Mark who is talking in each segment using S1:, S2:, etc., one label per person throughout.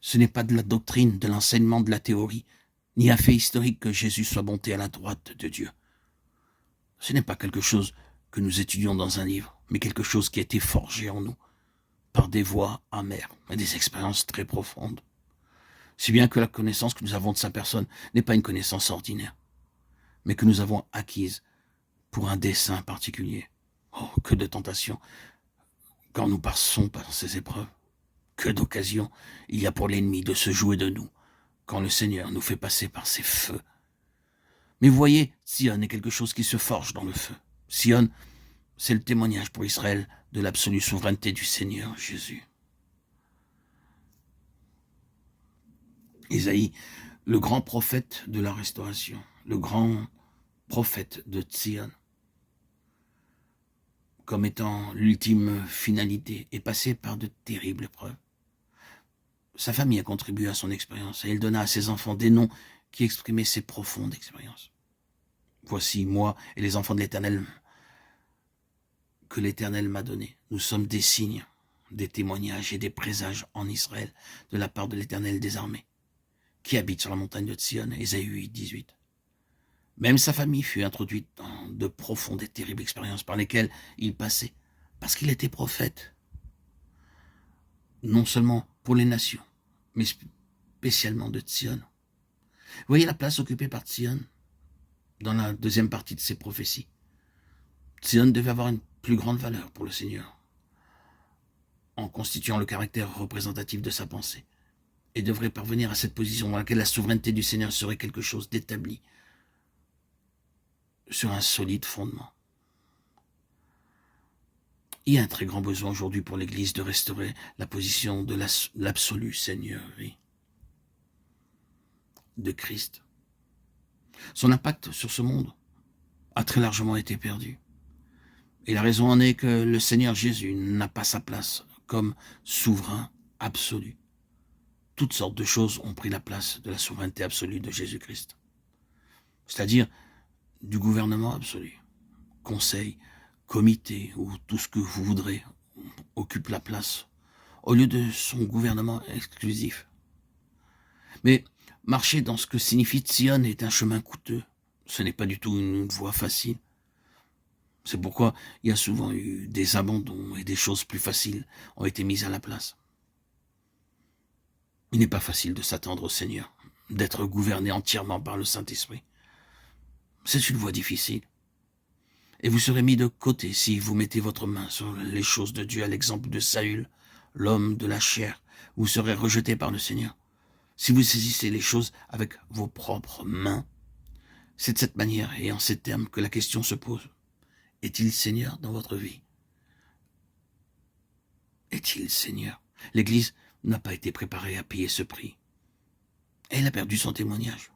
S1: Ce n'est pas de la doctrine, de l'enseignement, de la théorie, ni un fait historique que Jésus soit monté à la droite de Dieu. Ce n'est pas quelque chose que nous étudions dans un livre, mais quelque chose qui a été forgé en nous par des voies amères et des expériences très profondes. Si bien que la connaissance que nous avons de sa personne n'est pas une connaissance ordinaire, mais que nous avons acquise pour un dessein particulier. Oh, que de tentations quand nous passons par ces épreuves. Que d'occasions il y a pour l'ennemi de se jouer de nous quand le Seigneur nous fait passer par ces feux. Mais vous voyez, Sion est quelque chose qui se forge dans le feu. Sion, c'est le témoignage pour Israël de l'absolue souveraineté du Seigneur Jésus. Isaïe, le grand prophète de la restauration, le grand prophète de Sion, comme étant l'ultime finalité, est passé par de terribles épreuves. Sa famille a contribué à son expérience et il donna à ses enfants des noms qui exprimaient ses profondes expériences. Voici moi et les enfants de l'Éternel que l'Éternel m'a donnés. Nous sommes des signes, des témoignages et des présages en Israël de la part de l'Éternel des armées, qui habite sur la montagne de Sion, Ésaïe 8, 18. Même sa famille fut introduite dans de profondes et terribles expériences par lesquelles il passait, parce qu'il était prophète, non seulement pour les nations, mais spécialement de Sion. Vous voyez la place occupée par Sion dans la deuxième partie de ses prophéties. Sion devait avoir une plus grande valeur pour le Seigneur, en constituant le caractère représentatif de sa pensée, et devrait parvenir à cette position dans laquelle la souveraineté du Seigneur serait quelque chose d'établi sur un solide fondement. Il y a un très grand besoin aujourd'hui pour l'Église de restaurer la position de l'absolue Seigneurie de Christ. Son impact sur ce monde a très largement été perdu. Et la raison en est que le Seigneur Jésus n'a pas sa place comme souverain absolu. Toutes sortes de choses ont pris la place de la souveraineté absolue de Jésus-Christ. C'est-à-dire du gouvernement absolu. Conseil, comité ou tout ce que vous voudrez occupe la place au lieu de son gouvernement exclusif. Mais marcher dans ce que signifie Sion est un chemin coûteux. Ce n'est pas du tout une voie facile. C'est pourquoi il y a souvent eu des abandons et des choses plus faciles ont été mises à la place. Il n'est pas facile de s'attendre au Seigneur, d'être gouverné entièrement par le Saint-Esprit. C'est une voie difficile. Et vous serez mis de côté si vous mettez votre main sur les choses de Dieu, à l'exemple de Saül, l'homme de la chair. Vous serez rejeté par le Seigneur. Si vous saisissez les choses avec vos propres mains, c'est de cette manière et en ces termes que la question se pose. Est-il Seigneur dans votre vie? Est-il Seigneur? L'Église n'a pas été préparée à payer ce prix. Elle a perdu son témoignage.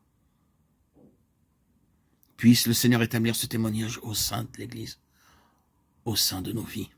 S1: Puisse le Seigneur établir ce témoignage au sein de l'Église, au sein de nos vies.